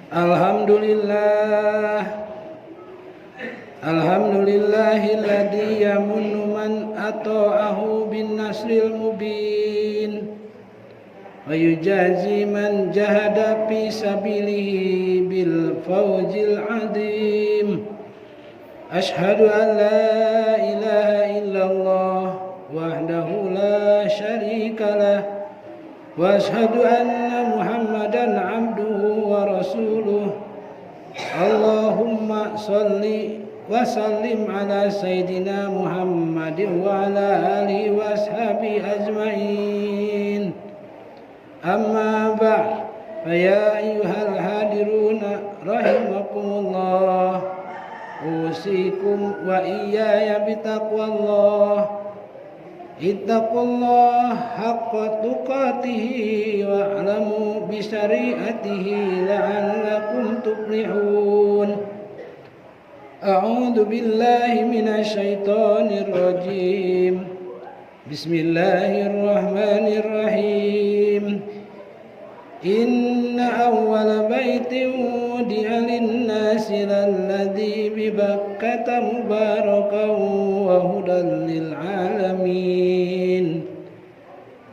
Alhamdulillah, alhamdulillahilladzi yamunnu man ata'ahu bin nasril mubin wa yujazi man jahada fi sabilihi bil fawzil azim. Ashhadu an la ilaha illallah wahdahu la syarika lah wa ashhadu anna Muhammadan abduhu wa rasuluh. Allahumma salli wa sallim ala sayyidina Muhammadin wa ala alihi wa ashabihi ajma'in. Amma ba'd, fa ya ayyuhal hadiruna rahimakumullah, usikum wa iyaya bitaqwallah. Ittaqullah haqqa tuqatihi wa'lamu bi syari'atihi la'allakum tuflihun. A'udzu billahi minasy syaithanir rajim. Bismillahirrahmanirrahim. Inna awwala baitin wudi'a lin-nasi lalladzi bi Bakkata mubarakan wa hudan lil alamin.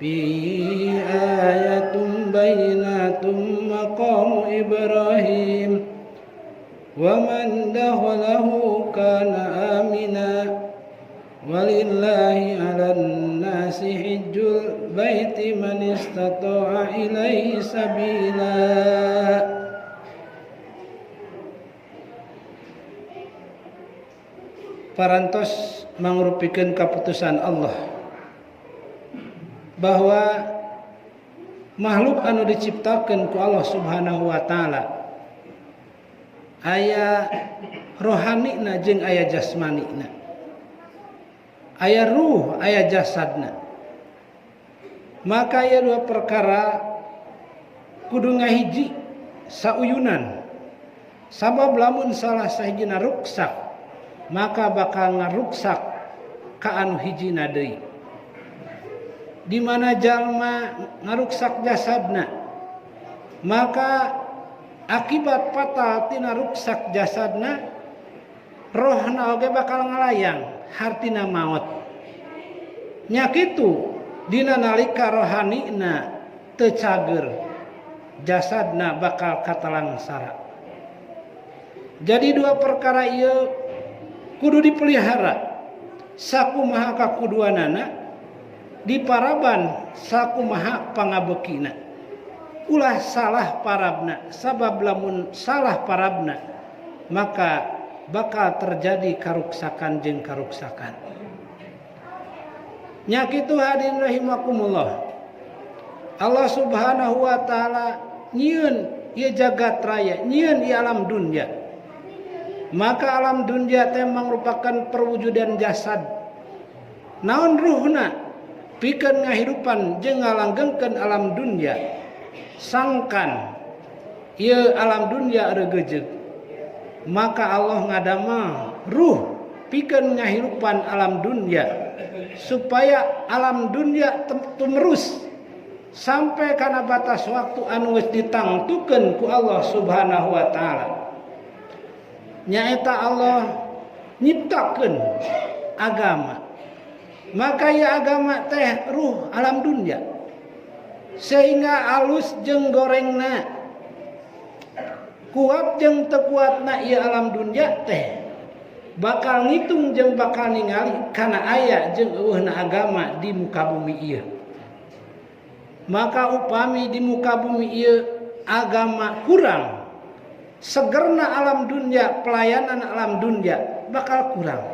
Fihi ayatun bayyinatun maqamu Ibrahim wa man dakhalahu kana amina. Walillahi 'alan nasi hijjul baiti man istata'a ilaihi sabila. Parantos mangrupikeun kaputusan Allah bahwa makhluk anu diciptakeun ku Allah Subhanahu wa taala aya rohanina jeung aya jasmanina, aya ruh aya jasadna. Maka aya dua perkara kudu ngahiji sauyunan, sabab lamun salah sahijina ruksak maka bakal ngaruksak ka anu hijina deui. Di mana jalma ngaruksak jasadna, maka akibat fatal tina ruksak jasadna, rohna oge bakal ngalayang hartina maut. Nya kitu dina nalika rohanina teu cager, jasadna bakal katalangsara. Jadi dua perkara ieu kudu dipelihara. Sakumaha kakuduanana diparaban, sakumaha pangabekina. Ulah salah parabna, sabab lamun salah parabna maka bakal terjadi karuksakan jeung karuksakan. Nya kitu hadirin rahimakumullah. Allah Subhanahu wa taala nyieun ieu jagat raya, nyieun ieu alam dunya. Maka alam dunya teh merupakan perwujudan jasad. Naon ruhna pikeun ngahirupan jeung ngalanggengkeun alam dunya. Sangkan ieu alam dunya regejeug. Maka Allah ngadamel ruh pikeun ngahirupan alam dunya supaya alam dunya tumerus sampai kana batas waktu anu geus ditangtukeun ku Allah Subhanahu wa taala. Nyaeta Allah nyiptakeun agama. Maka ya agama teh ruh alam dunya. Sehingga alus jeung gorengna, kuat jeung teu kuatna ieu alam dunya teh bakal ngitung jeung bakal ningali kana aya jeung eueuhna agama di muka bumi ieu. Maka upami di muka bumi ieu agama kurang, segerna alam dunya, pelayanan alam dunya bakal kurang.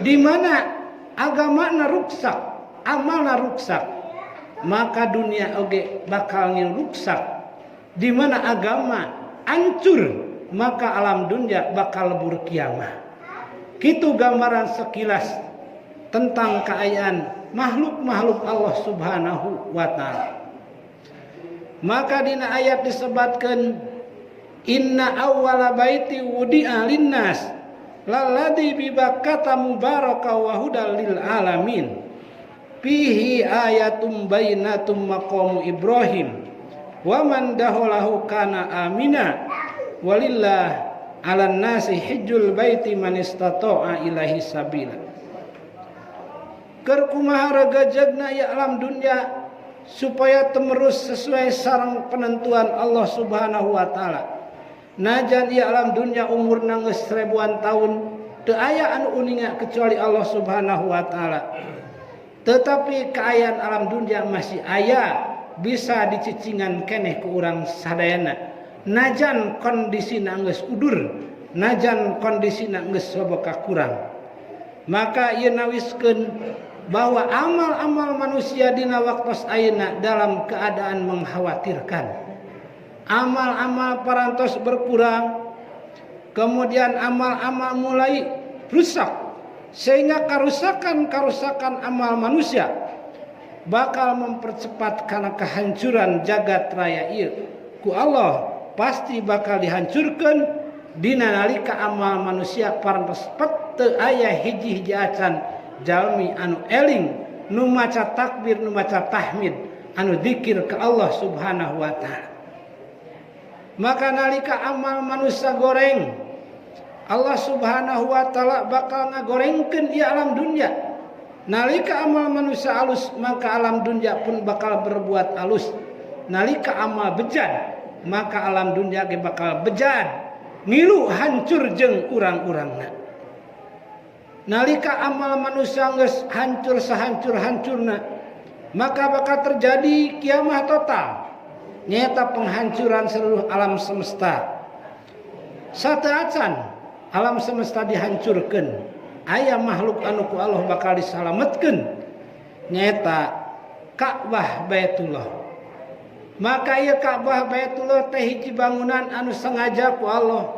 Di mana agamana ruksak, amalna ruksak, maka dunia oge bakal ngiruksak. Di mana agama hancur, maka alam dunia bakal lebur kiamah. Kitu gambaran sekilas tentang keayaan makhluk-makhluk Allah Subhanahu wa taala. Maka dina ayat disebutkan inna awwala baiti wudi'a linnas lalladzi bi Bakkata mubaraka wa hudal lil alamin fihi ayatum bayyinatum maqamu Ibrahim wa man dakhalahu kana amina walillah 'alan nasi hijjul baiti man istata'a ilaihi sabila. Keur kumaha regajegna ya alam dunya supaya temerus sesuai sareng penentuan Allah Subhanahu wa taala. Najan ieu alam dunya umurna geus ribuan tahun teu aya anu uninga kecuali Allah Subhanahu wa taala. Tetapi kaayaan alam dunya masih aya, bisa dicicingan keneh ku urang sadayana. Najan kondisina geus udur, najan kondisina geus soboka kurang. Maka ieu nawiskeun bahwa amal-amal manusia dina waktos ayeuna dalam keadaan mengkhawatirkan. Amal-amal parantos berkurang, kemudian amal-amal mulai rusak, sehingga karusakan amal manusia bakal mempercepat karena kehancuran jagat raya ieu ku Allah pasti bakal dihancurkan dina nalika amal manusia parantos teu aya hiji-hiji acan jalmi anu eling nu maca takbir nu maca tahmid anu dzikir ke Allah Subhanahu wa taala. Maka nalika amal manusia goreng, Allah Subhanahu wa taala bakal ngagorengkeun ieu alam dunya. Nalika amal manusia alus, maka alam dunya pun bakal berbuat alus. Nalika amal bejat, maka alam dunya ge bakal bejat, ngilu hancur jeung urang-urangna. Nalika amal manusia geus hancur sahancur-hancurna, maka bakal terjadi kiamat total, nyata penghancuran seluruh alam semesta. Sateuacan alam semesta dihancurkeun, aya makhluk anu ku Allah bakal disalametkeun, nyata Ka'bah Baitullah. Maka ieu Ka'bah Baitullah teh hiji bangunan anu sengaja ku Allah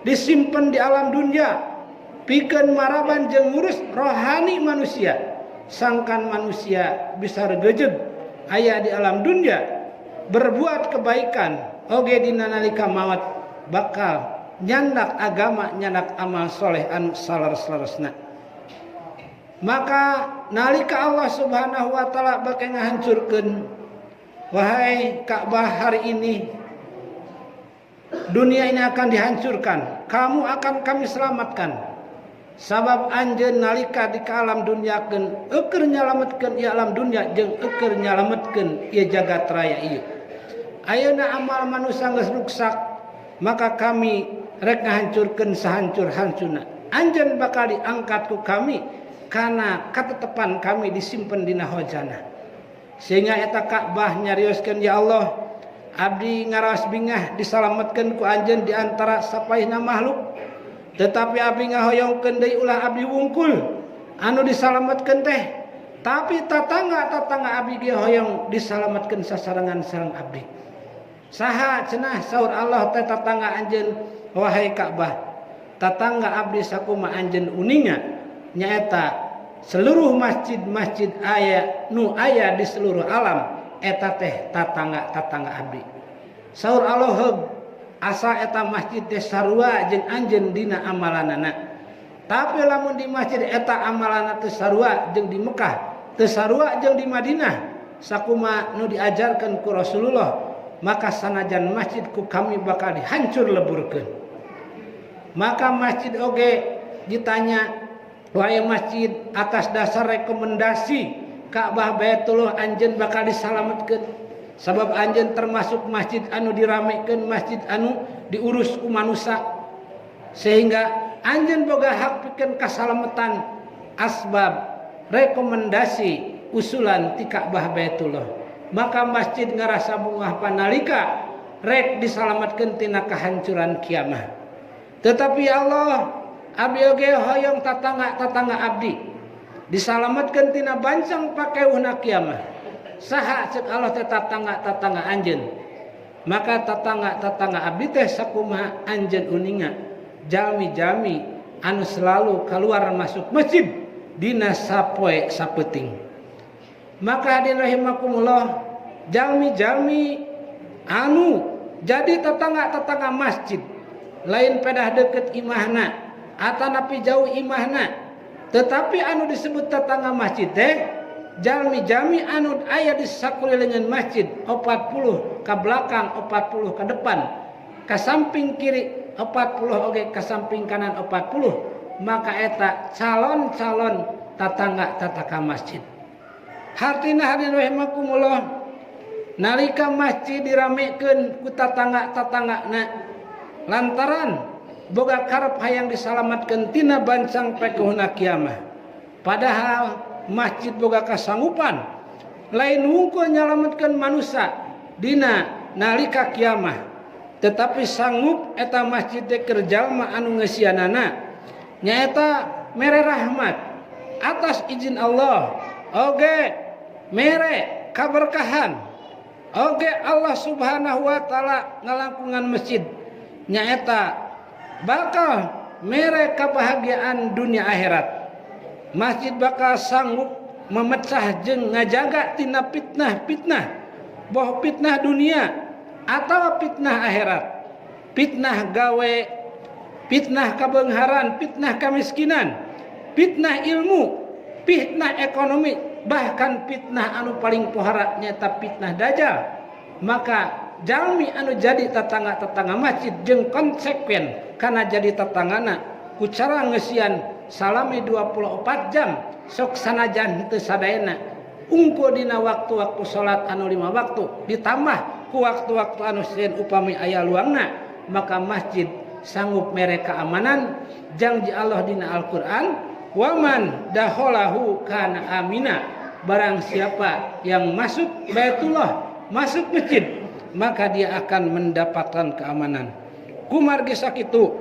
disimpen di alam dunya pikeun maraban jeung ngurus rohani manusia. Sangkan manusia bisa regejeg aya di alam dunya berbuat kebaikan oge dina nalika maot bakal nyandak agama, nyandak amal soleh anu salares-laresna. Maka nalika Allah Subhanahu wa taala bake ngahancurkeun, wahai Ka'bah, hari ini dunia ini akan dihancurkan, kamu akan kami selamatkan. Sabab anjeun nalika di alam dunyakeun eukeur nyalametkeun ieu alam dunya jeung eukeur nyalametkeun ieu jagat raya ieu. Ayeuna amal manusia geus ruksak, maka kami rek ngahancurkeun sahancur-hancurna. Anjeun bakal diangkat ku kami kana katetepan kami disimpen dina hojana. Sehingga eta Ka'bah nyarioskeun, ya Allah, abdi ngaraos bingah disalametkeun ku anjeun di antara sapaihna makhluk. Tetapi abdi ngahoyongkeun deui ulah abdi wungkul anu disalametkeun teh, tapi tatangga abdi ge hoyong disalametkeun sasarengan sareng abdi. Saha cenah saur Allah teh tatangga anjeun, wahai Ka'bah, tatangga abdi sakumaha anjeun uninga nyaeta seluruh masjid-masjid aya nu aya di seluruh alam eta teh tatangga abdi. Saur Allah heug asa eta masjid teh sarua jeung anjeun dina amalanana. Tapi lamun di masjid eta amalanna teu sarua jeung di Mekah, teu sarua jeung di Madinah sakumaha nu diajarkeun ku Rasulullah, maka sanajan masjid ku kami bakal dihancur leburkeun. Maka masjid oge ditanya, wahai masjid, atas dasar rekomendasi Ka'bah Baitullah anjeun bakal disalametkeun. Sabab anjeun termasuk masjid anu diramekeun, masjid anu diurus ku manusia, sehingga anjeun boga hak pikeun kasalametan asbab rekomendasi usulan ti Ka'bah Baitullah. Maka masjid ngarasa bungah panalika rek disalametkeun tina kahancuran kiamat. Tetapi ya Allah, abdi oge hoyong tatangga abdi disalametkeun tina bancang pakeuhna kiamat. Saha ceuk Allah teh tatangga anjeun. Maka tatangga abdi teh sakumaha anjeun uninga jalmi-jalmi anu selalu keluar masuk masjid dina sapoe sapeuting. Maka hadirin rahimakumullah, jalmi-jalmi anu jadi tatangga masjid lain pedah deket imahna atanapi jauh imahna, tetapi anu disebut tatangga masjid teh jalmi-jalmi anu aya di sakurilingan masjid 40 ka belakang 40 ka depan ka samping kiri 40 oge ka samping kanan 40 maka eta calon-calon tatangga tataka masjid. Hartina hadirin rahimakumullah nalika masjid diramekeun ku tatangga-tatanggana lantaran boga karep hayang disalamatkeun tina bancang pekuhna kiamah. Padahal masjid boga kasanggupan lain hungkul nyalametkeun manusia dina nalika kiamah, tetapi sanggup eta masjid teh keur jalma anu ngeusianana nyaeta mere rahmat atas izin Allah oge mere kaberkahan oge Allah Subhanahu wa taala ngalangkungan masjid nyaeta bakal mere kebahagiaan dunia akhirat. Masjid bakal sanggup memecah jeung ngajaga tina fitnah-fitnah boh fitnah dunia atau fitnah akhirat, fitnah gawe, fitnah kabeungharan, fitnah kamiskinan, fitnah ilmu, fitnah ekonomi, bahkan fitnah anu paling pohara nyata fitnah dajjal. Maka jalmi anu jadi tatangga-tatangga masjid jeung konsekuen kana jadi tatanggana ku cara ngeusian salami 24 jam sok sanajan teu sadayana ungkul dina waktu-waktu salat anu 5 waktu ditambah ku waktu-waktu anu sieun upami aya luangna, maka masjid sanggup mere keamanan janji Allah dina Al-Qur'an waman dakhalahu kana amina, barang siapa yang masuk Baitullah masuk masjid maka dia akan mendapatkan keamanan. Kumargi sakitu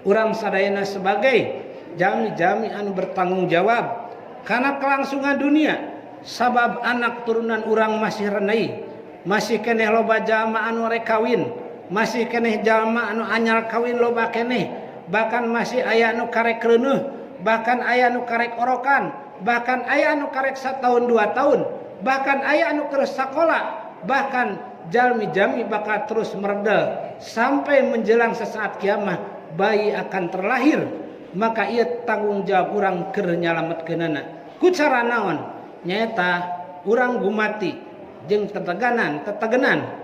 urang sadayana sebagai jami-jami anu bertanggung jawab karena kelangsungan dunia sabab anak turunan urang masih renai, masih keneh loba jalma anu rek kawin, masih keneh jalma anu anyar kawin loba keneh, bahkan masih aya anu karek reuneuh, bahkan aya anu karek orokan, bahkan aya anu karek 1 tahun 2 tahun, bahkan aya anu keur sakola, bahkan jalmi-jami bakal terus meredel sampai menjelang sesaat kiamat bayi akan terlahir. Maka ia tanggung jawab urang keur nyalametkeunana ku cara naon nyaeta urang gumati jeung teteganan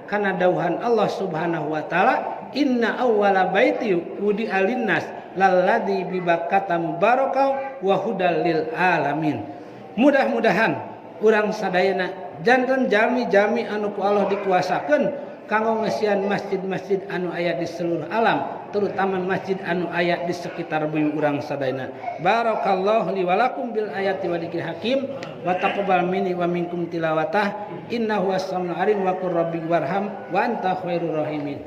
kana dawuhan Allah Subhanahu wa taala inna awwala baiti wudi'a linnas lalladzi bi Bakkata mubarakau wa hudal lil alamin. Mudah-mudahan urang sadayana janten jami-jami anu ku Allah dikuasakeun kanggo ngesian masjid-masjid anu aya di seluruh alam, terutama masjid anu aya di sekitar bumi urang sadayana. Barakallahu li wa lakum bil ayati wa dzikril hakim wa taqabbal minni wa minkum tilawatah innahu was-sami'ul alim wa qur rabbi warham wa anta khairur rahimin.